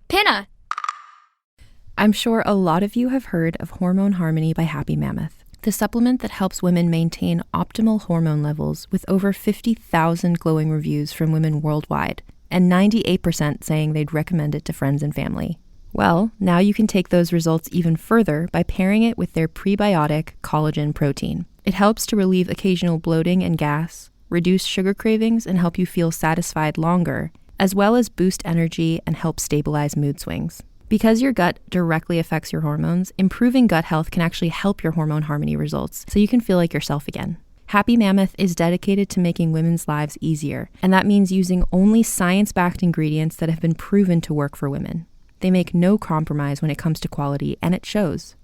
Pinna! I'm sure a lot of you have heard of Hormone Harmony by Happy Mammoth, the supplement that helps women maintain optimal hormone levels with over 50,000 glowing reviews from women worldwide, and 98% saying they'd recommend it to friends and family. Well, now you can take those results even further by pairing it with their prebiotic collagen protein. It helps to relieve occasional bloating and gas, reduce sugar cravings, and help you feel satisfied longer, as well as boost energy and help stabilize mood swings. Because your gut directly affects your hormones, improving gut health can actually help your hormone harmony results, so you can feel like yourself again. Happy Mammoth is dedicated to making women's lives easier, and that means using only science-backed ingredients that have been proven to work for women. They make no compromise when it comes to quality, and it shows.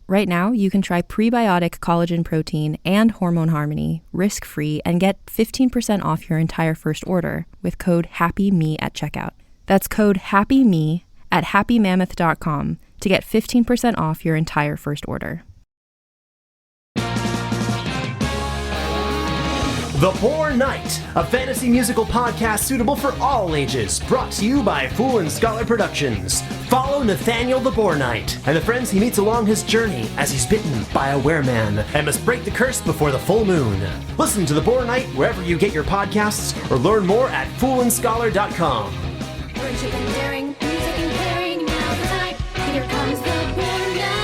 Right now, you can try prebiotic collagen protein and hormone harmony risk-free and get 15% off your entire first order with code HAPPYME at checkout. That's code HAPPYME at happymammoth.com to get 15% off your entire first order. The Poor Knight, a fantasy musical podcast suitable for all ages, brought to you by Fool and Scholar Productions. Follow Nathaniel the Boar Knight and the friends he meets along his journey as he's bitten by a wereman and must break the curse before the full moon. Listen to The Boar Knight wherever you get your podcasts or learn more at foolandscholar.com. Friendship and daring, music and caring, now's the time. Here comes the Poor Knight.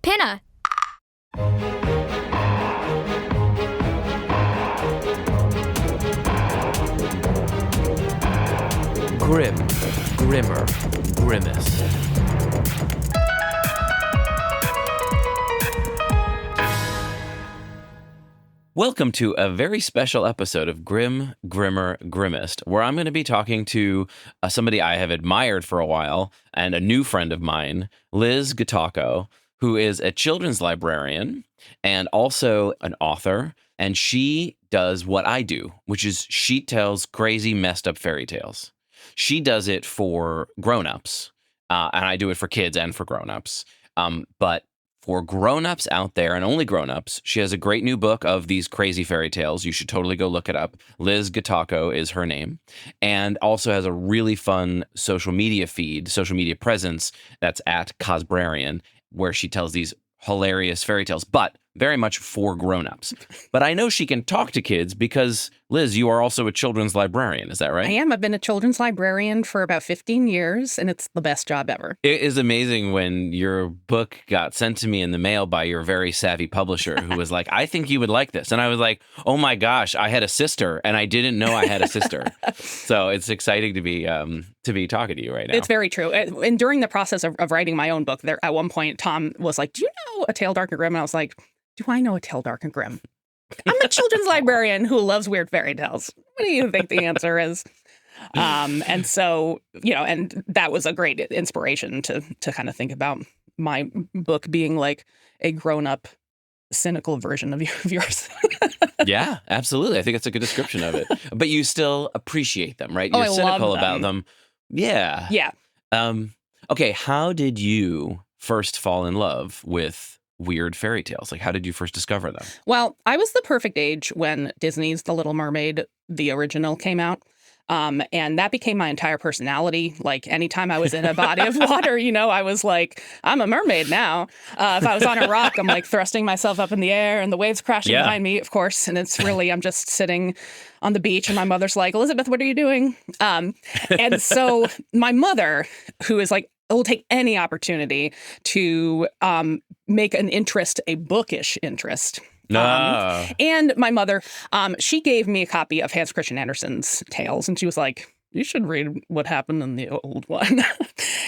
Pinna! Grim, grimmer, grimmest. Welcome to a very special episode of Grim, Grimmer, Grimmest, where I'm going to be talking to somebody I have admired for a while and a new friend of mine, Liz Gotauco, who is a children's librarian and also an author. And she does what I do, which is she tells crazy, messed up fairy tales. She does it for grown-ups, and I do it for kids and for grown-ups. But for grown-ups out there, and only grown-ups, she has a great new book of these crazy fairy tales. You should totally go look it up. Liz Gotauco is her name, and also has a really fun social media feed, social media presence that's at Cosbrarian, where she tells these hilarious fairy tales, but very much for grown-ups. But I know she can talk to kids because, Liz, you are also a children's librarian. Is that right? I am. I've been a children's librarian for about 15 years, and it's the best job ever. It is amazing when your book got sent to me in the mail by your very savvy publisher who was like, I think you would like this. And I was like, oh my gosh, I had a sister, and I didn't know I had a sister. So it's exciting to be talking to you right now. It's very true. And during the process of writing my own book, there at one point, Tom was like, do you know A Tale Dark and Grim? And I was like, do I know A Tale Dark and Grim? I'm a children's librarian who loves weird fairy tales. What do you think the answer is? And so, and that was a great inspiration to kind of think about my book being like a grown-up, cynical version of yours. Yeah, absolutely. I think it's a good description of it. But you still appreciate them, right? Oh, You're I cynical love about them. Yeah. Yeah. Okay, how did you first fall in love with weird fairy tales? Like, how did you first discover them? Well, I was the perfect age when Disney's The Little Mermaid, the original, came out. And that became my entire personality. Like, anytime I was in a body of water, I was like, I'm a mermaid now. If I was on a rock, I'm like thrusting myself up in the air and the waves crashing behind me, of course. And it's really, I'm just sitting on the beach and my mother's like, Elizabeth, what are you doing? And so my mother, who is like, will take any opportunity to make an interest a bookish interest. And my mother, she gave me a copy of Hans Christian Andersen's tales, and she was like, you should read what happened in the old one.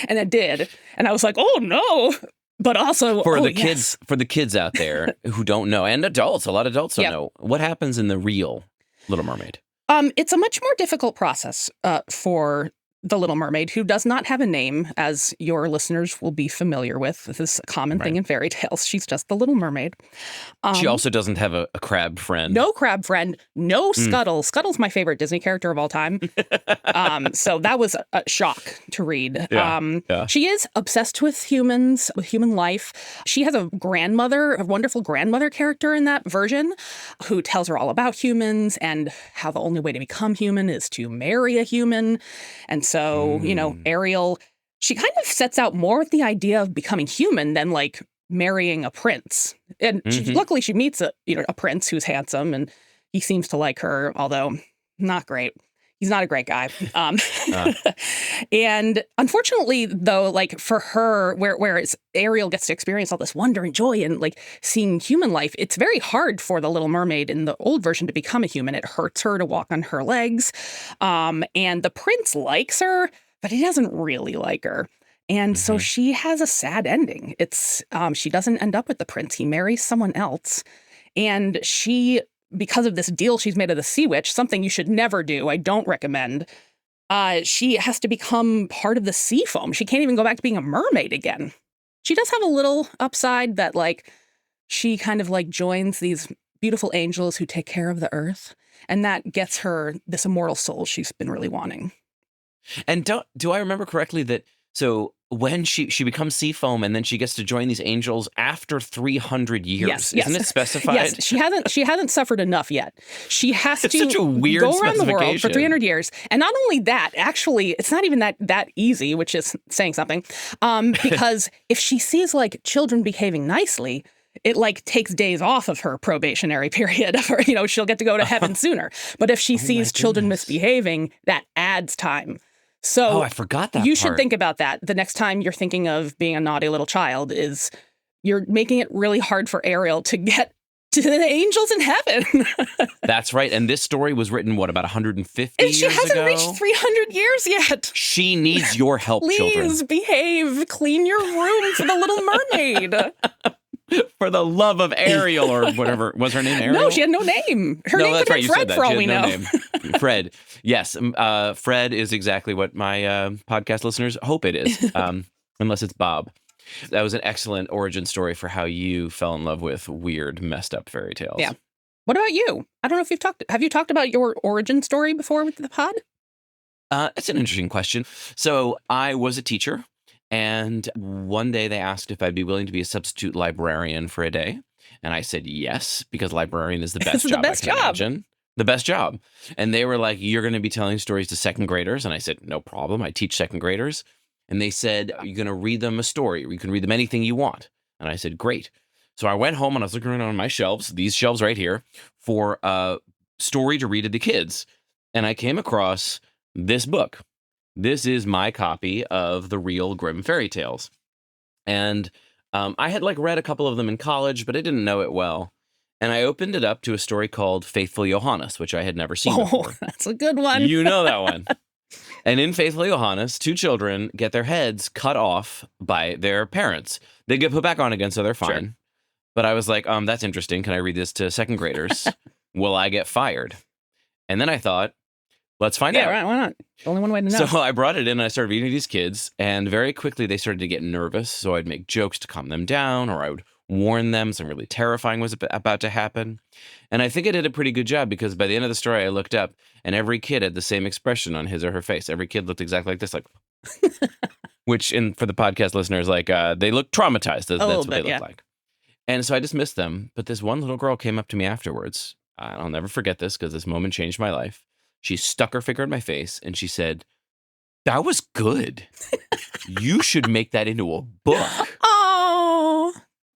And I did. And I was like, oh, no. But also for the kids out there who don't know, and adults, a lot of adults don't know, what happens in the real Little Mermaid? It's a much more difficult process for the Little Mermaid, who does not have a name, as your listeners will be familiar with. This is a common thing in fairy tales. She's just the Little Mermaid. She also doesn't have a crab friend. No crab friend, no Scuttle. Scuttle's my favorite Disney character of all time. So that was a shock to read. Yeah. She is obsessed with humans, with human life. She has a wonderful grandmother character in that version who tells her all about humans and how the only way to become human is to marry a human. And so, Ariel, she kind of sets out more with the idea of becoming human than like marrying a prince. And luckily she meets a prince who's handsome and he seems to like her, although not great. He's not a great guy. And unfortunately, though, like for her, whereas Ariel gets to experience all this wonder and joy and like seeing human life, it's very hard for the Little Mermaid in the old version to become a human. It hurts her to walk on her legs. And the prince likes her, but he doesn't really like her. And so she has a sad ending. It's she doesn't end up with the prince. He marries someone else. And she, because of this deal she's made with the Sea Witch, something you should never do, I don't recommend, she has to become part of the sea foam. She can't even go back to being a mermaid again. She does have a little upside that, like, she kind of, like, joins these beautiful angels who take care of the earth. And that gets her this immortal soul she's been really wanting. And do I remember correctly that, so when she becomes sea foam and then she gets to join these angels after 300 years, yes. Isn't it specified? Yes, she hasn't suffered enough yet. She has to such a weird go around the world for specification. 300 years. And not only that, actually, it's not even that easy, which is saying something, because if she sees like children behaving nicely, it like takes days off of her probationary period. Or, she'll get to go to heaven sooner. But if she sees children misbehaving, that adds time. So I forgot that you part. should think about that. The next time you're thinking of being a naughty little child is you're making it really hard for Ariel to get to the angels in heaven. That's right. And this story was written, about 150 and years she hasn't ago? reached 300 years yet. She needs your help, children. Please behave. Clean your room for the Little Mermaid. For the love of Ariel, or whatever. Was her name Ariel? No, she had no name. Her name could have been Fred for all we know. Fred. Yes. Fred is exactly what my podcast listeners hope it is, unless it's Bob. That was an excellent origin story for how you fell in love with weird, messed up fairy tales. Yeah. What about you? I don't know if have you talked about your origin story before with the pod? It's an interesting question. So I was a teacher. And one day they asked if I'd be willing to be a substitute librarian for a day. And I said yes, because librarian is the best job I can imagine. The best job. And they were like, you're going to be telling stories to second graders. And I said, no problem. I teach second graders. And they said, are you going to read them a story? Or you can read them anything you want. And I said, great. So I went home and I was looking around on my shelves, these shelves right here, for a story to read to the kids. And I came across this book. This is my copy of the real Grimm fairy tales. And I had read a couple of them in college, but I didn't know it well. And I opened it up to a story called Faithful Johannes, which I had never seen before. That's a good one. You know that one. And in Faithful Johannes, two children get their heads cut off by their parents. They get put back on again, so they're fine. Sure. But I was like, that's interesting. Can I read this to second graders? Will I get fired? And then I thought, let's find out. Yeah, right. Why not? Only one way to know. So I brought it in and I started reading to these kids, and very quickly they started to get nervous. So I'd make jokes to calm them down, or I would warn them something really terrifying was about to happen. And I think I did a pretty good job, because by the end of the story, I looked up and every kid had the same expression on his or her face. Every kid looked exactly like this, which for the podcast listeners, they look traumatized. That's what they look like. And so I dismissed them. But this one little girl came up to me afterwards. I'll never forget this, because this moment changed my life. She stuck her finger in my face and she said, that was good. You should make that into a book. Oh.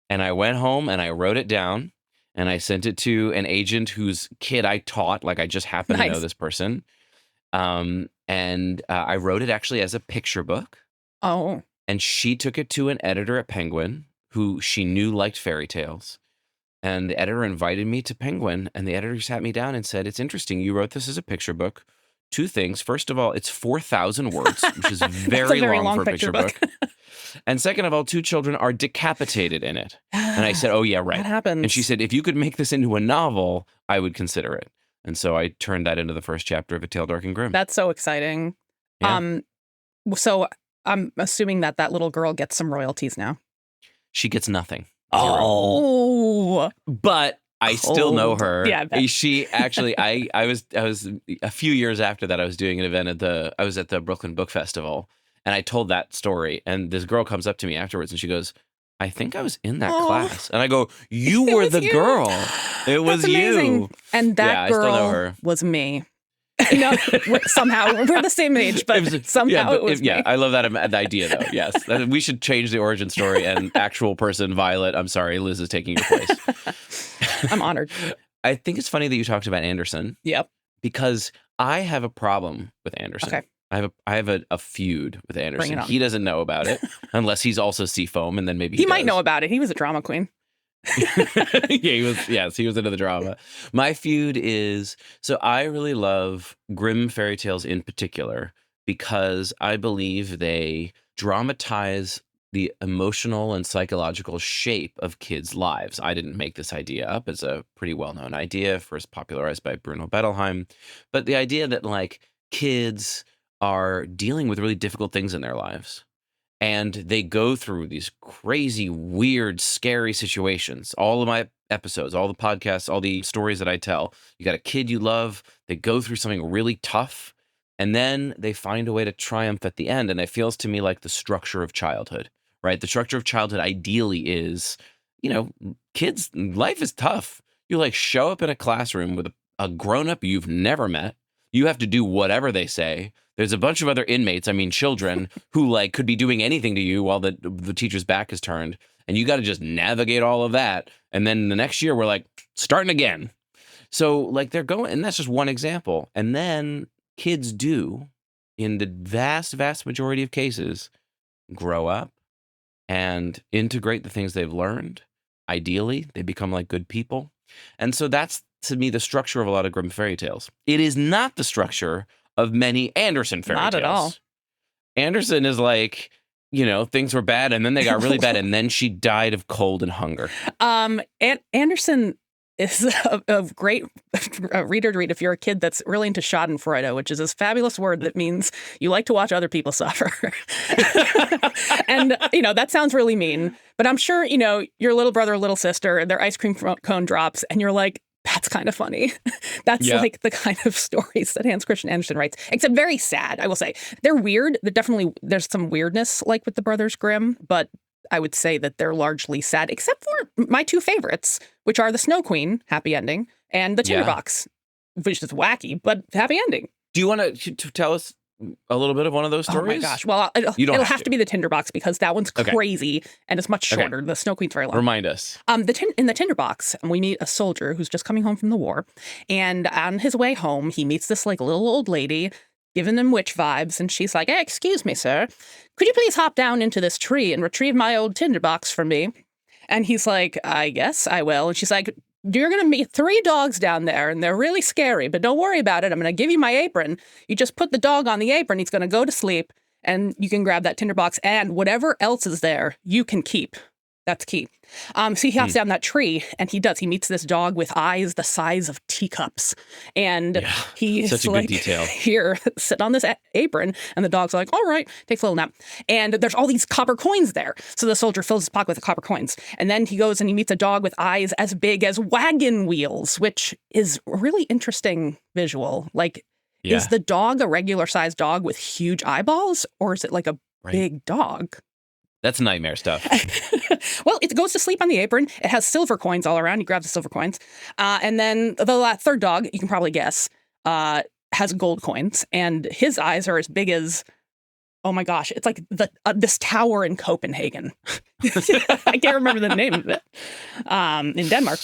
And I went home and I wrote it down and I sent it to an agent whose kid I taught. I just happened to know this person. And I wrote it actually as a picture book. Oh. And she took it to an editor at Penguin who she knew liked fairy tales. And the editor invited me to Penguin, and the editor sat me down and said, it's interesting. You wrote this as a picture book. Two things. First of all, it's 4,000 words, which is very long for a picture book. And second of all, two children are decapitated in it. And I said, oh, yeah, right. That happens. And she said, if you could make this into a novel, I would consider it. And so I turned that into the first chapter of A Tale Dark and Grim. That's so exciting. Yeah. So I'm assuming that little girl gets some royalties now. She gets nothing. Oh, But I still know her. Yeah, I bet. She actually, I was a few years after that, I was doing an event I was at the Brooklyn Book Festival, and I told that story, and this girl comes up to me afterwards, and she goes, I think I was in that class. And I go, you were the girl. It was That's amazing. you. And that I still know girl her. was me. Somehow we're the same age, but somehow it was me. I love that idea, though. Yes. We should change the origin story and actual person, Violet. I'm sorry, Liz is taking your place. I'm honored. I think it's funny that you talked about Anderson. Yep. Because I have a problem with Anderson. Okay. I have a feud with Anderson. Bring it on. He doesn't know about it unless he's also Seafoam, and then maybe He does. might know about it. He was a drama queen. He was into the drama. My feud is, so I really love Grimm fairy tales in particular because I believe they dramatize the emotional and psychological shape of kids' lives. I didn't make this idea up. It's a pretty well-known idea, first popularized by Bruno Bettelheim. But the idea that like kids are dealing with really difficult things in their lives. And they go through these crazy, weird, scary situations. All of my episodes, all the podcasts, all the stories that I tell, you got a kid you love, they go through something really tough, and then they find a way to triumph at the end. And it feels to me like the structure of childhood, right? The structure of childhood ideally is, kids, life is tough. You like show up in a classroom with a grown-up you've never met. You have to do whatever they say. There's a bunch of other inmates, children, who like could be doing anything to you while the teacher's back is turned. And you got to just navigate all of that. And then the next year, we're like, starting again. So like they're going, and that's just one example. And then kids do, in the vast, vast majority of cases, grow up and integrate the things they've learned. Ideally, they become like good people. And so that's, to me, the structure of a lot of Grimm fairy tales. It is not the structure of many Anderson fairy tales. Not at all. Anderson is like, things were bad and then they got really bad and then she died of cold and hunger. Anderson is a great reader to read if you're a kid that's really into schadenfreude, which is this fabulous word that means you like to watch other people suffer. And, that sounds really mean. But I'm sure, your little brother or little sister, their ice cream cone drops, and you're like, that's kind of funny. That's like the kind of stories that Hans Christian Andersen writes, except very sad, I will say. They're weird. There's some weirdness like with the Brothers Grimm, but I would say that they're largely sad, except for my two favorites, which are the Snow Queen, happy ending, and the Tinderbox, which is wacky, but happy ending. Do you want to tell us a little bit of one of those stories? Oh my gosh. Well, it'll have to be the Tinderbox because that one's crazy and it's much shorter. Okay. The Snow Queen's very long. Remind us. In the Tinderbox, we meet a soldier who's just coming home from the war. And on his way home, he meets this like little old lady giving him witch vibes. And she's like, hey, excuse me, sir. Could you please hop down into this tree and retrieve my old Tinderbox for me? And he's like, I guess I will. And she's like, you're going to meet 3 dogs down there, and they're really scary, but don't worry about it. I'm going to give you my apron. You just put the dog on the apron. He's going to go to sleep, and you can grab that Tinderbox, and whatever else is there, you can keep. That's key. So he hops down that tree, and he meets this dog with eyes the size of teacups. And he's such a like, good detail. Here, sit on this apron. And the dog's like, all right, takes a little nap. And there's all these copper coins there. So the soldier fills his pocket with the copper coins. And then he goes and he meets a dog with eyes as big as wagon wheels, which is a really interesting visual. Like, is the dog a regular sized dog with huge eyeballs? Or is it like a big dog? That's nightmare stuff. Well, it goes to sleep on the apron. It has silver coins all around. He grabs the silver coins. And then the third dog, you can probably guess, has gold coins. And his eyes are as big as, oh my gosh, it's like this tower in Copenhagen. I can't remember the name of it. In Denmark.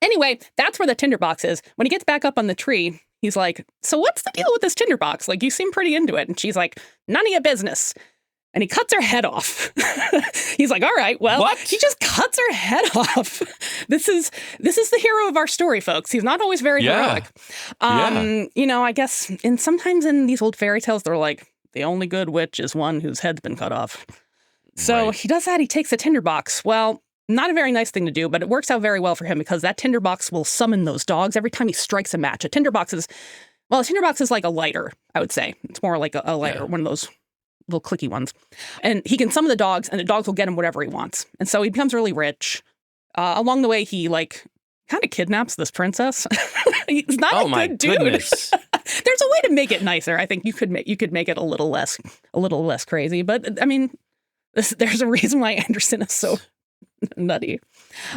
Anyway, that's where the Tinderbox is. When he gets back up on the tree, he's like, so what's the deal with this Tinderbox? Like, you seem pretty into it. And she's like, none of your business. And he cuts her head off. He's like, all right, well, what? He just cuts her head off. This is the hero of our story, folks. He's not always very heroic. I guess sometimes in these old fairy tales, they're like, the only good witch is one whose head's been cut off. So he does that. He takes a Tinderbox. Well, not a very nice thing to do, but it works out very well for him because that Tinderbox will summon those dogs every time he strikes a match. A Tinderbox is like a lighter, I would say. It's more like a lighter, one of those little clicky ones. And he can summon the dogs, and the dogs will get him whatever he wants. And so he becomes really rich. Along the way, he kind of kidnaps this princess. He's not a good dude. Goodness. There's a way to make it nicer. I think you could make it a little less crazy. But I mean, there's a reason why Anderson is so nutty.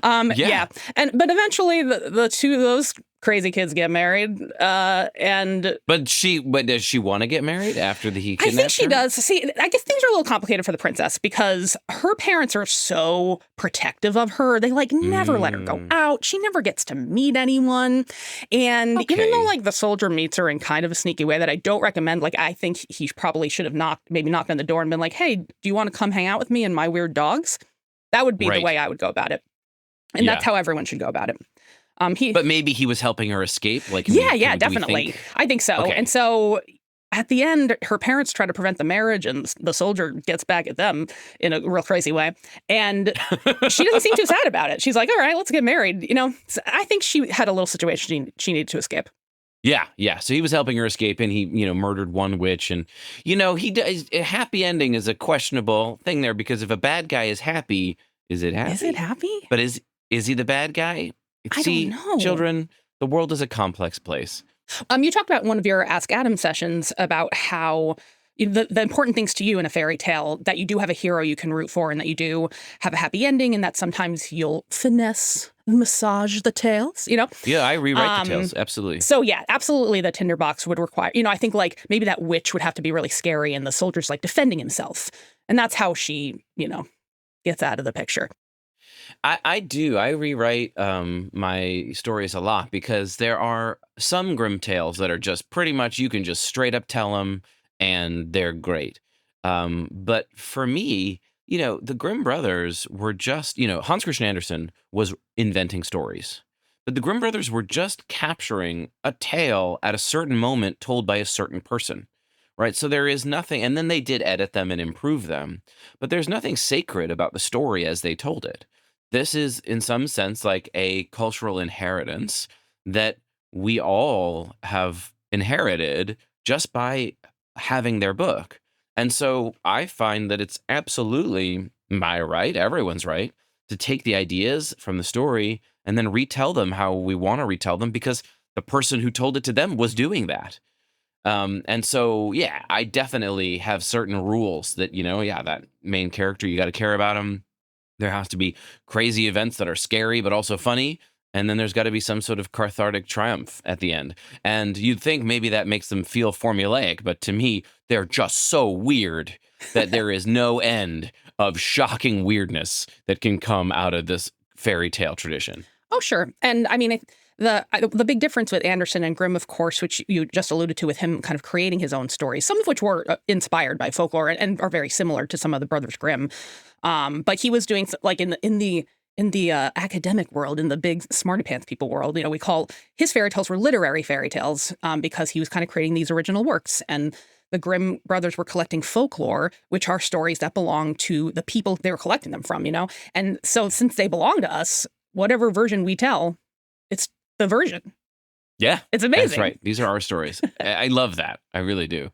Yeah. But eventually the two of those crazy kids get married. But does she want to get married after he kidnaps her? I think she does. See, I guess things are a little complicated for the princess because her parents are so protective of her. They never let her go out. She never gets to meet anyone. And even though the soldier meets her in kind of a sneaky way that I don't recommend, I think he probably should have knocked on the door and been like, hey, do you want to come hang out with me and my weird dogs? That would be the way I would go about it. And that's how everyone should go about it. But maybe he was helping her escape? Definitely. I think so. Okay. And so at the end, her parents try to prevent the marriage, and the soldier gets back at them in a real crazy way. And she doesn't seem too sad about it. She's like, all right, let's get married. So I think she had a little situation she needed to escape. Yeah. So he was helping her escape, and he, murdered one witch. And, he does, a happy ending is a questionable thing there, because if a bad guy is happy, is it happy? Is it happy? But is he the bad guy? I don't know. Children, the world is a complex place. You talked about one of your Ask Adam sessions about how the important things to you in a fairy tale, that you do have a hero you can root for, and that you do have a happy ending, and that sometimes you'll finesse, massage the tales, Yeah, I rewrite the tales. Absolutely. So yeah, absolutely the tinderbox would require, I think maybe that witch would have to be really scary, and the soldier's defending himself. And that's how she, gets out of the picture. I do. I rewrite my stories a lot, because there are some Grimm tales that are just pretty much, you can just straight up tell them and they're great. But for me, the Grimm brothers were just, Hans Christian Andersen was inventing stories. But the Grimm brothers were just capturing a tale at a certain moment told by a certain person. Right. So there is nothing. And then they did edit them and improve them. But there's nothing sacred about the story as they told it. This is, in some sense, like a cultural inheritance that we all have inherited just by having their book. And so I find that it's absolutely my right, everyone's right, to take the ideas from the story and then retell them how we want to retell them, because the person who told it to them was doing that. And so, yeah, I definitely have certain rules that, that main character, you got to care about him. There has to be crazy events that are scary, but also funny. And then there's got to be some sort of cathartic triumph at the end. And you'd think maybe that makes them feel formulaic, but to me, they're just so weird that there is no end of shocking weirdness that can come out of this fairy tale tradition. Oh, sure. And I mean, the big difference with Andersen and Grimm, of course, which you just alluded to, with him kind of creating his own stories, some of which were inspired by folklore and are very similar to some of the Brothers Grimm. But he was doing in the academic world, in the big smarty pants people world, we call his fairy tales were literary fairy tales because he was kind of creating these original works. And the Grimm brothers were collecting folklore, which are stories that belong to the people they were collecting them from, And so since they belong to us, whatever version we tell, it's the version. Yeah. It's amazing. That's right. These are our stories. I love that. I really do.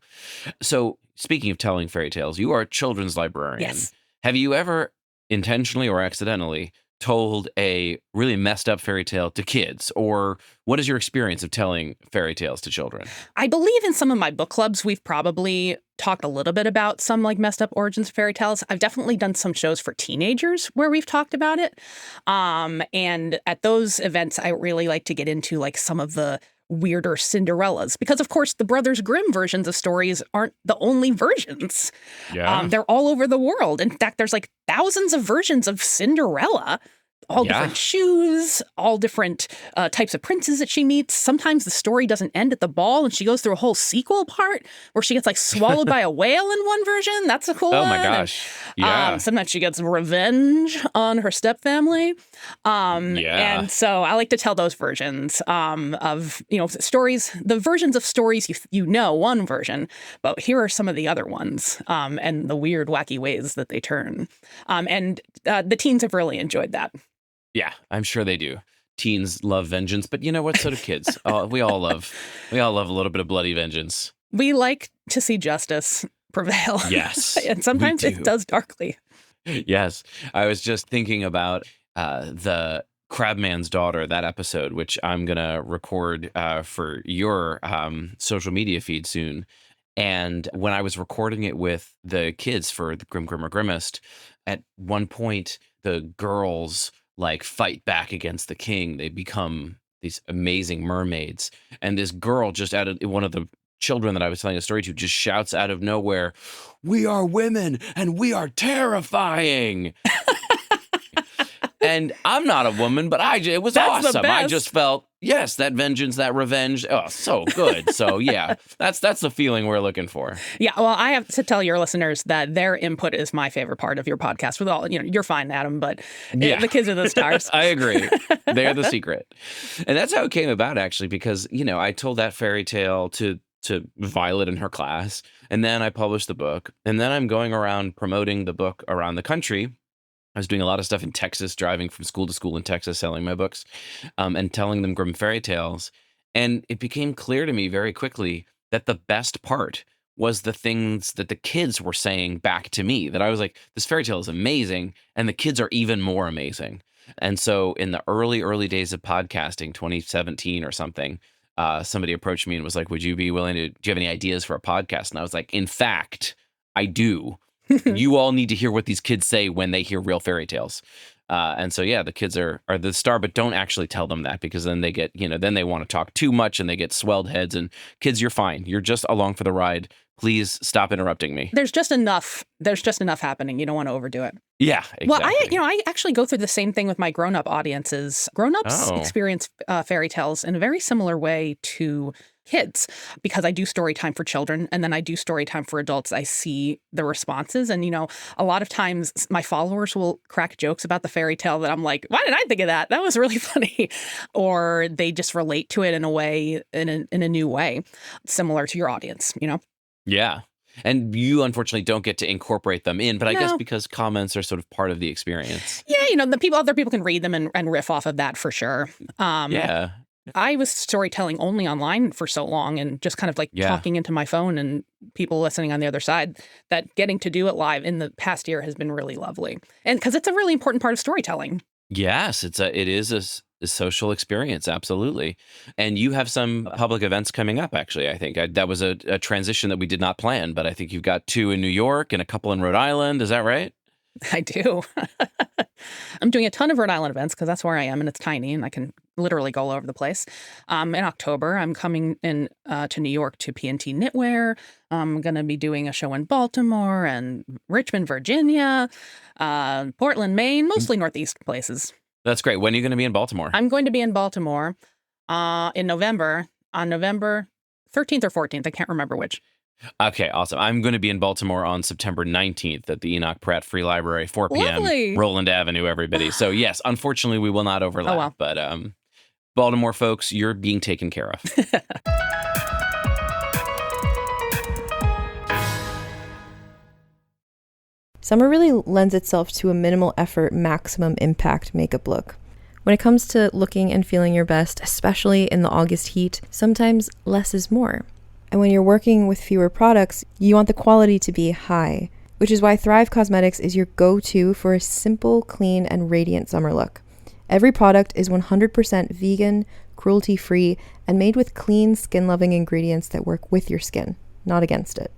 So speaking of telling fairy tales, you are a children's librarian. Yes. Have you ever intentionally or accidentally told a really messed up fairy tale to kids? Or what is your experience of telling fairy tales to children? I believe in some of my book clubs, we've probably talked a little bit about some messed up origins of fairy tales. I've definitely done some shows for teenagers where we've talked about it. And at those events, I really like to get into some of the weirder Cinderellas, because of course the Brothers Grimm versions of stories aren't the only versions. Yeah. They're all over the world. In fact, there's thousands of versions of Cinderella, all different shoes, all different types of princes that she meets. Sometimes the story doesn't end at the ball and she goes through a whole sequel part where she gets swallowed by a whale in one version. That's a cool one. Oh my gosh. Yeah. Sometimes she gets revenge on her stepfamily. And so I like to tell those versions of, stories, the versions of stories one version, but here are some of the other ones and the weird, wacky ways that they turn. And the teens have really enjoyed that. Yeah, I'm sure they do. Teens love vengeance, but you know what? So do kids. We all love a little bit of bloody vengeance. We like to see justice. prevail. Yes, And sometimes we it do. does darkly. Yes. I was just thinking about the Crabman's Daughter, that episode, which I'm going to record for your social media feed soon. And when I was recording it with the kids for the Grim Grimmer Grimmest, at one point, the girls like fight back against the king. They become these amazing mermaids. And this girl, just out of one of the children that I was telling a story to, just shouts out of nowhere, "We are women and we are terrifying." And I'm not a woman, but it was That's the awesome. I best. just felt, yes, that vengeance, that revenge. Oh, so good. So yeah, that's the feeling we're looking for. Yeah, well, I have to tell your listeners that their input is my favorite part of your podcast. With all, you're fine, Adam, but Yeah. the kids are the stars. I agree. They're the secret. And that's how it came about, actually, because, I told that fairy tale to Violet in her class, and then I published the book, and then I'm going around promoting the book around the country. I was doing a lot of stuff in Texas, driving from school to school in Texas, selling my books, and telling them Grimm fairy tales. And it became clear to me very quickly that the best part was the things that the kids were saying back to me, that I was like, this fairy tale is amazing, and the kids are even more amazing. And so in the early days of podcasting, 2017 or something, somebody approached me and was like, do you have any ideas for a podcast? And I was like, in fact, I do. You all need to hear what these kids say when they hear real fairy tales. And so, yeah, the kids are the star, but don't actually tell them that, because then they get, then they want to talk too much and they get swelled heads. And kids, you're fine. You're just along for the ride. Please stop interrupting me. There's just enough happening. You don't want to overdo it. Yeah, exactly. Well, I actually go through the same thing with my grown-up audiences. Grown-ups experience fairy tales in a very similar way to kids, because I do story time for children and then I do story time for adults. I see the responses, and a lot of times my followers will crack jokes about the fairy tale that I'm like, why did I think of that? That was really funny. Or they just relate to it in a way, in a new way, similar to your audience, Yeah. And you, unfortunately, don't get to incorporate them in, but I guess No. because comments are sort of part of the experience. Yeah, other people can read them and riff off of that for sure. Yeah. I was storytelling only online for so long, and just kind of talking into my phone and people listening on the other side, that getting to do it live in the past year has been really lovely. And because it's a really important part of storytelling. Yes, it is a social experience, absolutely. And you have some public events coming up, actually, I think. That was a transition that we did not plan, but I think you've got 2 in New York and a couple in Rhode Island. Is that right? I do. I'm doing a ton of Rhode Island events because that's where I am, and it's tiny and I can literally go all over the place. In October, I'm coming in to New York to P&T Knitwear. I'm going to be doing a show in Baltimore and Richmond, Virginia, Portland, Maine, mostly Northeast places. That's great. When are you going to be in Baltimore? I'm going to be in Baltimore in November, on November 13th or 14th. I can't remember which. Okay, awesome. I'm going to be in Baltimore on September 19th at the Enoch Pratt Free Library, 4 p.m. Lovely. Roland Avenue, everybody. So yes, unfortunately, we will not overlap. Oh, well. But Baltimore folks, you're being taken care of. Summer really lends itself to a minimal effort, maximum impact makeup look. When it comes to looking and feeling your best, especially in the August heat, sometimes less is more. And when you're working with fewer products, you want the quality to be high, which is why Thrive Cosmetics is your go-to for a simple, clean, and radiant summer look. Every product is 100% vegan, cruelty-free, and made with clean, skin-loving ingredients that work with your skin, not against it.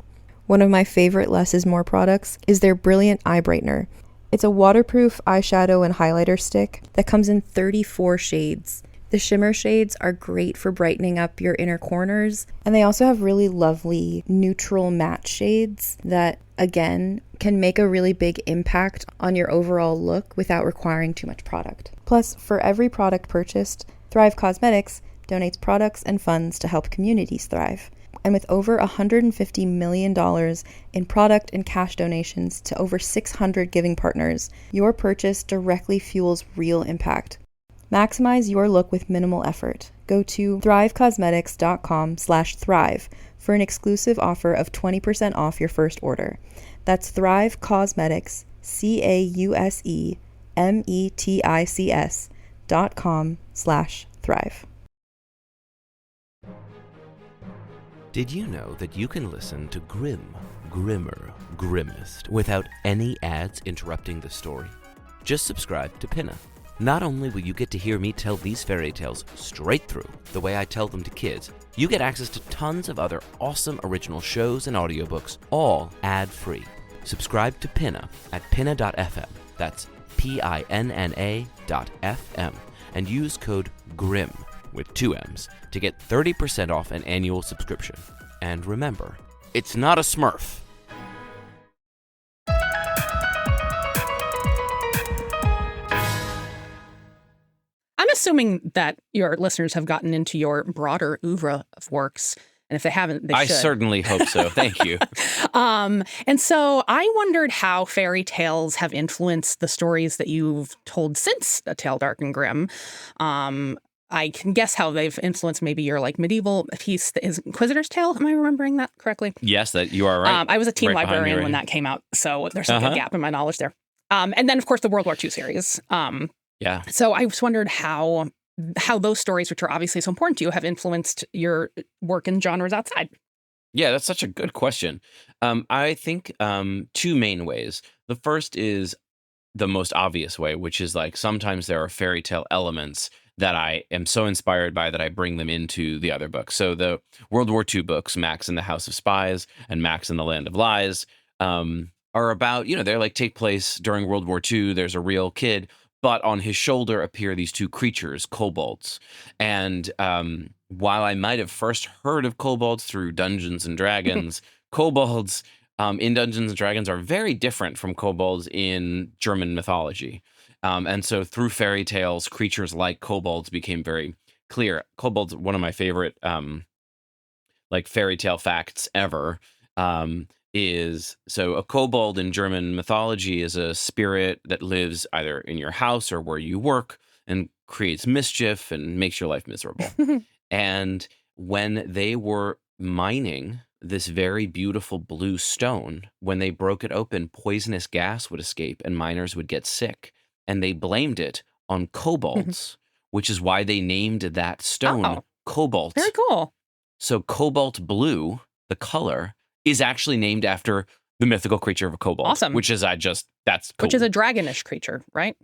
One of my favorite Less is More products is their Brilliant Eye Brightener. It's a waterproof eyeshadow and highlighter stick that comes in 34 shades. The shimmer shades are great for brightening up your inner corners, and they also have really lovely neutral matte shades that, again, can make a really big impact on your overall look without requiring too much product. Plus, for every product purchased, Thrive Cosmetics donates products and funds to help communities thrive. And with over $150 million in product and cash donations to over 600 giving partners, your purchase directly fuels real impact. Maximize your look with minimal effort. Go to thrivecosmetics.com/thrive for an exclusive offer of 20% off your first order. That's Thrive Cosmetics, CAUSEMETICS.com/thrive. Did you know that you can listen to Grimm, grimmer, grimmest without any ads interrupting the story? Just subscribe to Pinna. Not only will you get to hear me tell these fairy tales straight through, the way I tell them to kids, you get access to tons of other awesome original shows and audiobooks, all ad-free. Subscribe to Pinna at pinna.fm. That's PINNA.FM. And use code GRIM with 2 M's to get 30% off an annual subscription. And remember, it's not a Smurf. I'm assuming that your listeners have gotten into your broader oeuvre of works. And if they haven't, they I should. certainly hope so. Thank you. And so I wondered how fairy tales have influenced the stories that you've told since A Tale Dark and Grim. I can guess how they've influenced maybe your like medieval piece that is Inquisitor's Tale. Am I remembering that correctly? Yes, that you are right. I was a teen Right behind me, librarian right? when that came out, so there's a good gap in my knowledge there. And then, of course, the World War II series. Yeah. So I just wondered how those stories, which are obviously so important to you, have influenced your work in genres outside. Yeah, that's such a good question. I think 2 main ways. The first is the most obvious way, which is like sometimes there are fairy tale elements that I am so inspired by that I bring them into the other books. So the World War II books, Max and the House of Spies and Max and the Land of Lies, are about, they're like take place during World War II. There's a real kid, but on his shoulder appear these 2 creatures, kobolds. And while I might have first heard of kobolds through Dungeons and Dragons, kobolds in Dungeons and Dragons are very different from kobolds in German mythology. And so through fairy tales, creatures like kobolds became very clear. Kobolds, one of my favorite like fairy tale facts ever, is so a kobold in German mythology is a spirit that lives either in your house or where you work and creates mischief and makes your life miserable. And when they were mining this very beautiful blue stone, when they broke it open, poisonous gas would escape and miners would get sick. And they blamed it on kobolds, which is why they named that stone cobalt. Very cool. So cobalt blue, the color, is actually named after the mythical creature of a kobold. Awesome. Which is that's cool. Which is a dragonish creature, right?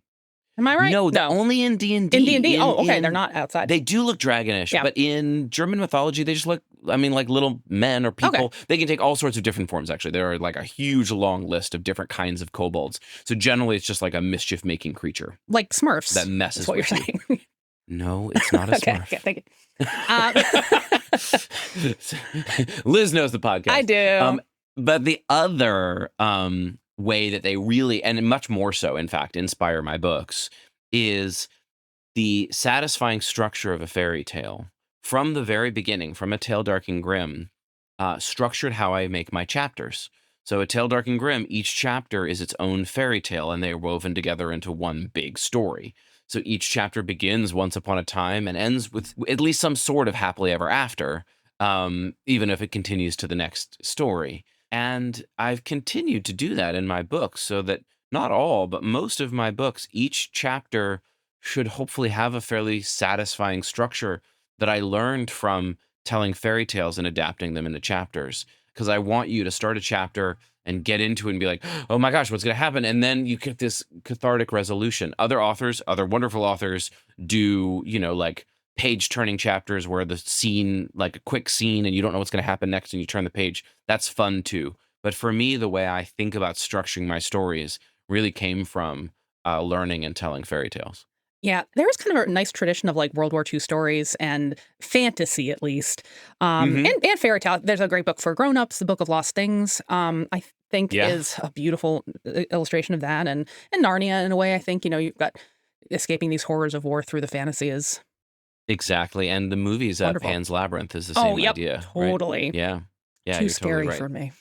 Am I right? No, only in D&D. In D&D? Oh, okay. They're not outside. They do look dragonish, Yeah. but in German mythology, they just look, like little men or people. Okay. They can take all sorts of different forms, actually. There are like a huge long list of different kinds of kobolds. So generally, it's just like a mischief-making creature. Like Smurfs. That messes is what with you're you. saying. No, it's not a Smurf. Okay, thank you. Liz knows the podcast. I do. But the other way that they really, and much more so, in fact, inspire my books, is the satisfying structure of a fairy tale. From the very beginning, from A Tale Dark and Grim, structured how I make my chapters. So A Tale Dark and Grim, each chapter is its own fairy tale, and they are woven together into one big story. So each chapter begins once upon a time and ends with at least some sort of happily ever after, even if it continues to the next story. And I've continued to do that in my books, so that not all, but most of my books, each chapter should hopefully have a fairly satisfying structure that I learned from telling fairy tales and adapting them into chapters. Because I want you to start a chapter and get into it and be like, oh my gosh, what's going to happen? And then you get this cathartic resolution. Other authors, other wonderful authors do, like page-turning chapters where the scene, like a quick scene, and you don't know what's going to happen next and you turn the page. That's fun too. But for me, the way I think about structuring my stories really came from learning and telling fairy tales. Yeah, there was kind of a nice tradition of like World War II stories and fantasy, at least, and fairy tale. There's a great book for grown-ups, The Book of Lost Things. I think is a beautiful illustration of that, and Narnia in a way. I think you've got escaping these horrors of war through the fantasy is exactly, and the movies Pan's Labyrinth is the same idea. Totally, right? Yeah, too you're scary totally right. for me.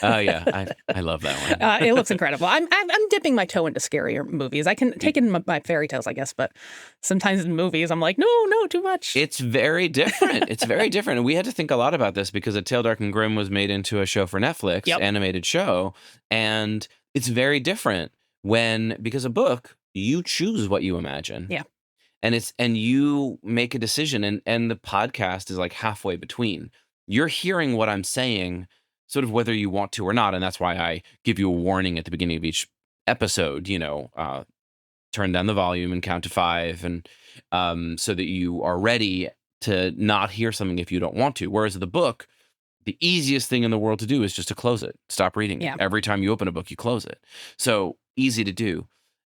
Oh yeah, I love that one. It looks incredible. I'm dipping my toe into scarier movies. I can take in my fairy tales, I guess, but sometimes in movies I'm like, no, too much. It's very different. It's very different. And we had to think a lot about this because A Tale Dark and Grim was made into a show for Netflix, animated show, and it's very different because a book, you choose what you imagine. Yeah. And you make a decision, and the podcast is like halfway between. You're hearing what I'm saying, sort of whether you want to or not. And that's why I give you a warning at the beginning of each episode, turn down the volume and count to 5, and so that you are ready to not hear something if you don't want to. Whereas the book, the easiest thing in the world to do is just to close it, stop reading Yeah. it. Every time you open a book, you close it. So easy to do.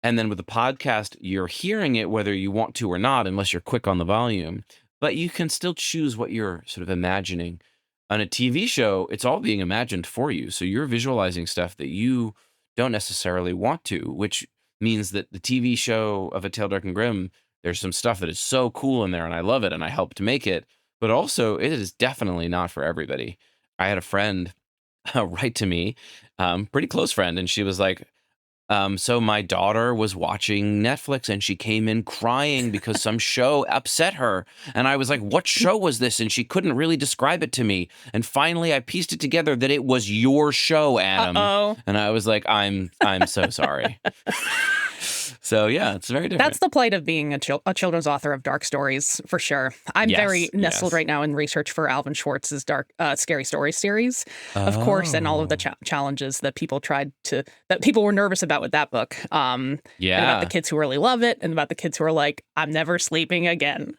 And then with the podcast, you're hearing it whether you want to or not, unless you're quick on the volume, but you can still choose what you're sort of imagining. On a TV show, it's all being imagined for you. So you're visualizing stuff that you don't necessarily want to, which means that the TV show of A Tale Dark and Grim, there's some stuff that is so cool in there and I love it and I helped make it, but also it is definitely not for everybody. I had a friend write to me, pretty close friend, and she was like, so my daughter was watching Netflix and she came in crying because some show upset her. And I was like, what show was this? And she couldn't really describe it to me. And finally I pieced it together that it was your show, Adam. Uh-oh. And I was like, I'm so sorry. So yeah, it's very different. That's the plight of being a children's author of dark stories, for sure. I'm very nestled right now in research for Alvin Schwartz's Scary Stories series, of course, and all of the challenges that people were nervous about with that book. And about the kids who really love it, and about the kids who are like, I'm never sleeping again.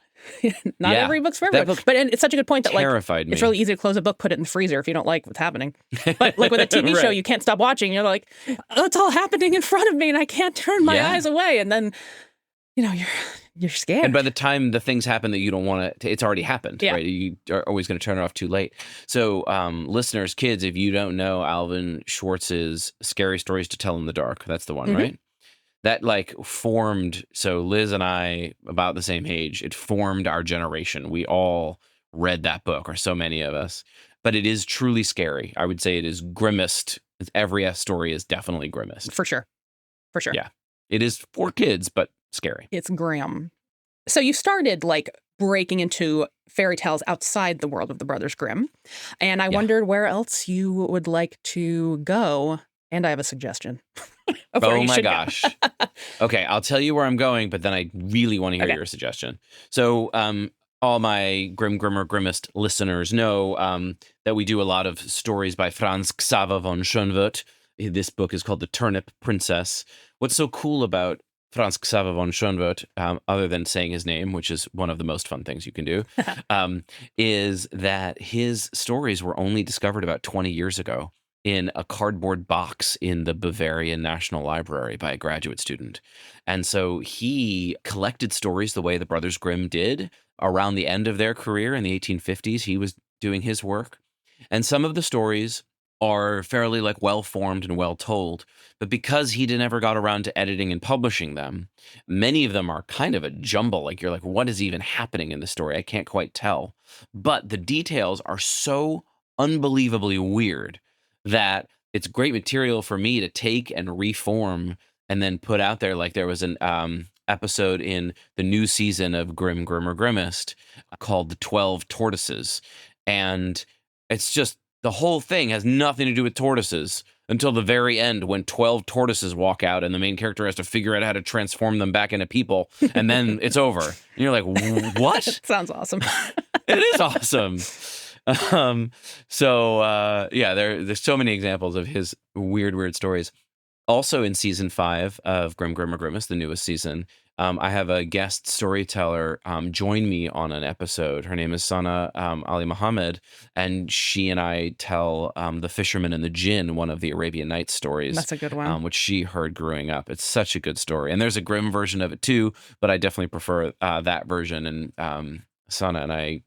Not every book's for everyone. But it's such a good point that terrified me. It's really easy to close a book, put it in the freezer if you don't like what's happening. But like with a TV show, you can't stop watching. You're like, oh, it's all happening in front of me and I can't turn my eyes away. And then, you're scared. And by the time the things happen that you don't want to, it's already happened, right? You are always going to turn it off too late. So listeners, kids, if you don't know Alvin Schwartz's Scary Stories to Tell in the Dark, that's the one, right? That formed, so Liz and I, about the same age, it formed our generation. We all read that book, or so many of us. But it is truly scary. I would say it is grimmest. Every story is definitely grimmest. For sure. Yeah. It is for kids, but scary. It's grim. So you started breaking into fairy tales outside the world of the Brothers Grimm. And I wondered where else you would like to go. And I have a suggestion. Oh my gosh. Okay, I'll tell you where I'm going, but then I really want to hear your suggestion. So all my Grimmer Grimmest listeners know that we do a lot of stories by Franz Xaver von Schönwerth. This book is called The Turnip Princess. What's so cool about Franz Xaver von Schönwerth, other than saying his name, which is one of the most fun things you can do, is that his stories were only discovered about 20 years ago in a cardboard box in the Bavarian National Library by a graduate student. And so he collected stories the way the Brothers Grimm did around the end of their career in the 1850s. He was doing his work. And some of the stories are fairly well-formed and well-told. But because he never got around to editing and publishing them, many of them are kind of a jumble. You're like, what is even happening in the story? I can't quite tell. But the details are so unbelievably weird that it's great material for me to take and reform and then put out there. There was an episode in the new season of Grimmer Grimmest called The 12 Tortoises. And it's just, the whole thing has nothing to do with tortoises until the very end when 12 tortoises walk out and the main character has to figure out how to transform them back into people. And then it's over. And you're like, what? Sounds awesome. It is awesome. There's so many examples of his weird stories. Also in season 5 of Grimmer Grimmest, the newest season, I have a guest storyteller join me on an episode. Her name is Sana Ali Muhammad, and she and I tell The Fisherman and the Jinn, one of the Arabian Nights stories. That's a good one. Which she heard growing up. It's such a good story. And there's a Grimm version of it too, but I definitely prefer that version. And Sana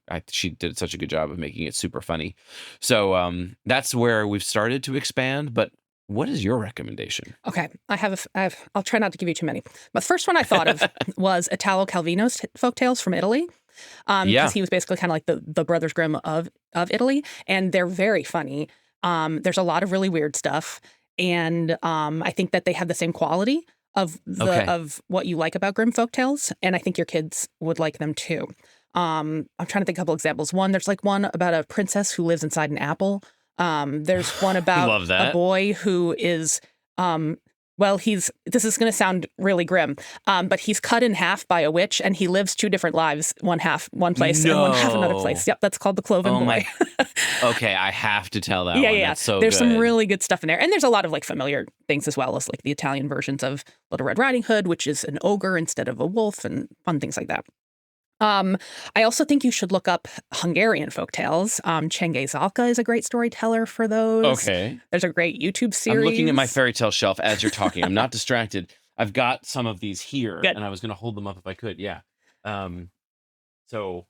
and she did such a good job of making it super funny. So that's where we've started to expand. But what is your recommendation? Okay, I'll try not to give you too many. But the first one I thought of was Italo Calvino's folktales from Italy. Because he was basically kind of like the Brothers Grimm of Italy, and they're very funny. There's a lot of really weird stuff, and I think that they have the same quality of what you like about Grimm folktales, and I think your kids would like them too. I'm trying to think of a couple examples. There's one about a princess who lives inside an apple. There's one about a boy who is Well, this is going to sound really grim, but he's cut in half by a witch, and he lives 2 different lives, one place and one half another place. Yep, that's called The Cloven Boy. Okay, I have to tell that yeah, one. Yeah, That's so there's good. some really good stuff in there. And there's a lot of like familiar things as well as like the Italian versions of Little Red Riding Hood, which is an ogre instead of a wolf, and fun things like that. I also think you should look up Hungarian folktales. Cenge Zalka is a great storyteller for those. Okay. There's a great YouTube series. I'm looking at my fairy tale shelf as you're talking. I'm not distracted. I've got some of these here, Good. and I was going to hold them up if I could. Yeah. So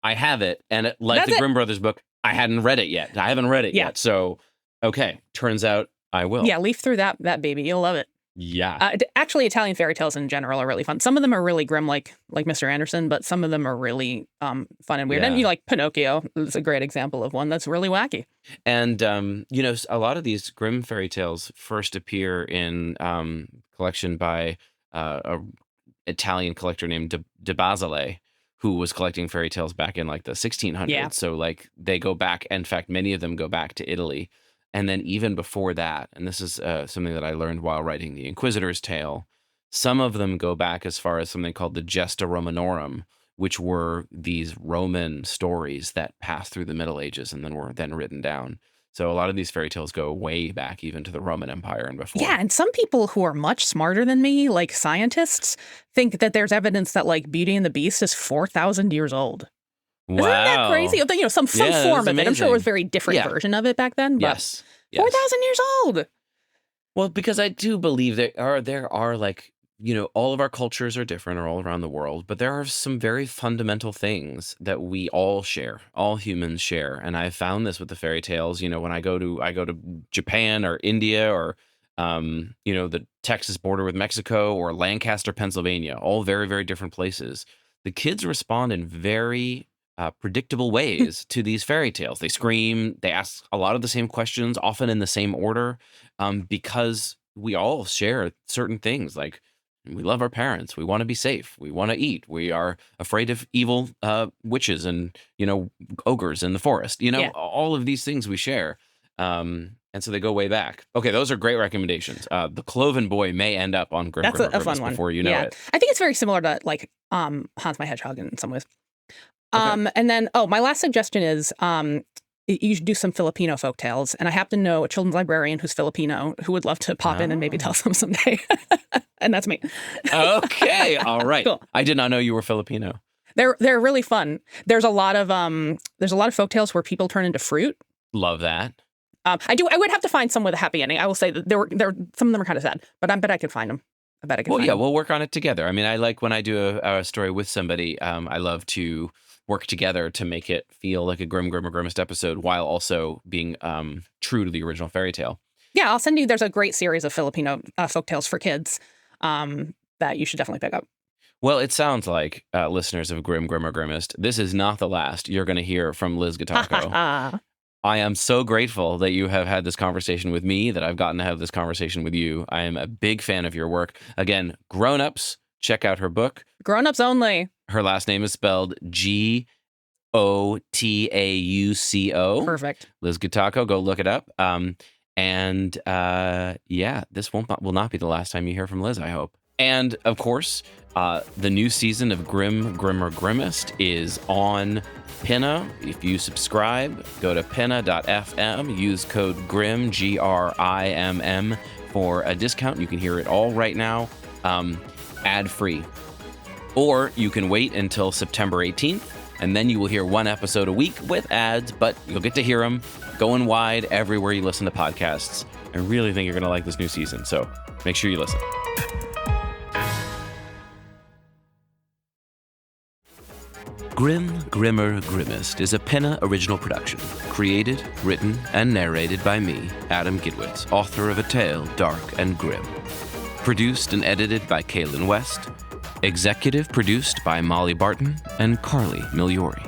I have it, and like the Grimm Brothers book, I hadn't read it yet. I haven't read it yet. So, okay. Turns out I will. Yeah, leaf through that baby. You'll love it. Yeah. Actually, Italian fairy tales in general are really fun. Some of them are really grim, like Mr. Anderson, but some of them are really fun and weird. Yeah. And you like Pinocchio is a great example of one that's really wacky. And, a lot of these Grimm fairy tales first appear in collection by an Italian collector named De Basile, who was collecting fairy tales back in like the 1600s. Yeah. So like they go back. In fact, many of them go back to Italy. And then even before that, and this is something that I learned while writing The Inquisitor's Tale, some of them go back as far as something called the Gesta Romanorum, which were these Roman stories that passed through the Middle Ages and then were then written down. So a lot of these fairy tales go way back even to the Roman Empire and before. Yeah, and some people who are much smarter than me, like scientists, think that there's evidence that like Beauty and the Beast is 4,000 years old. Wow. Isn't that crazy? Some Yeah, form of that's it. I'm sure it was a amazing. very different version of it back then. But Yes. 4,000 years old. Well, because I do believe there are like, all of our cultures are different or all around the world, but there are some very fundamental things that we all share, all humans share. And I found this with the fairy tales, when I go to Japan or India or the Texas border with Mexico or Lancaster, Pennsylvania, all very, very different places. The kids respond in very predictable ways to these fairy tales. They scream, they ask a lot of the same questions, often in the same order, because we all share certain things. Like we love our parents, we want to be safe, we want to eat, we are afraid of evil witches and ogres in the forest. All of these things we share. And so they go way back. Okay, those are great recommendations. The Cloven Boy may end up on Grimm. That's a fun one. Before you know it. I think it's very similar to like Hans my Hedgehog in some ways. Okay. And then, my last suggestion is you should do some Filipino folktales. And I happen to know a children's librarian who's Filipino who would love to pop in and maybe tell some someday. And that's me. Okay, all right. Cool. I did not know you were Filipino. They're really fun. There's a lot of folktales where people turn into fruit. Love that. I would have to find some with a happy ending. I will say that some of them are kind of sad, but I bet I could find them. Well, yeah, we'll work on it together. I mean, I like when I do a story with somebody, I love to work together to make it feel like a Grimm or Grimmest episode while also being true to the original fairy tale. Yeah, I'll send you. There's a great series of Filipino folktales for kids that you should definitely pick up. Well, it sounds like, listeners of Grimm or Grimmest, this is not the last you're going to hear from Liz Gotauco. I am so grateful that you have had this conversation with me, that I've gotten to have this conversation with you. I am a big fan of your work. Again, grown-ups, check out her book. Grown-ups only. Her last name is spelled Gotauco. Perfect. Liz Gotauco, go look it up. This will not be the last time you hear from Liz, I hope. And, of course, the new season of Grimm or Grimmest is on Pinna. If you subscribe, go to pinna.fm, use code GRIMM, GRIMM, for a discount. You can hear it all right now, ad-free. Or you can wait until September 18th, and then you will hear one episode a week with ads, but you'll get to hear them going wide everywhere you listen to podcasts. I really think you're going to like this new season, so make sure you listen. Grimm or Grimmest is a Pinna original production, created, written, and narrated by me, Adam Gidwitz, author of A Tale Dark and Grim. Produced and edited by Kaylin West. Executive produced by Molly Barton and Carly Migliori.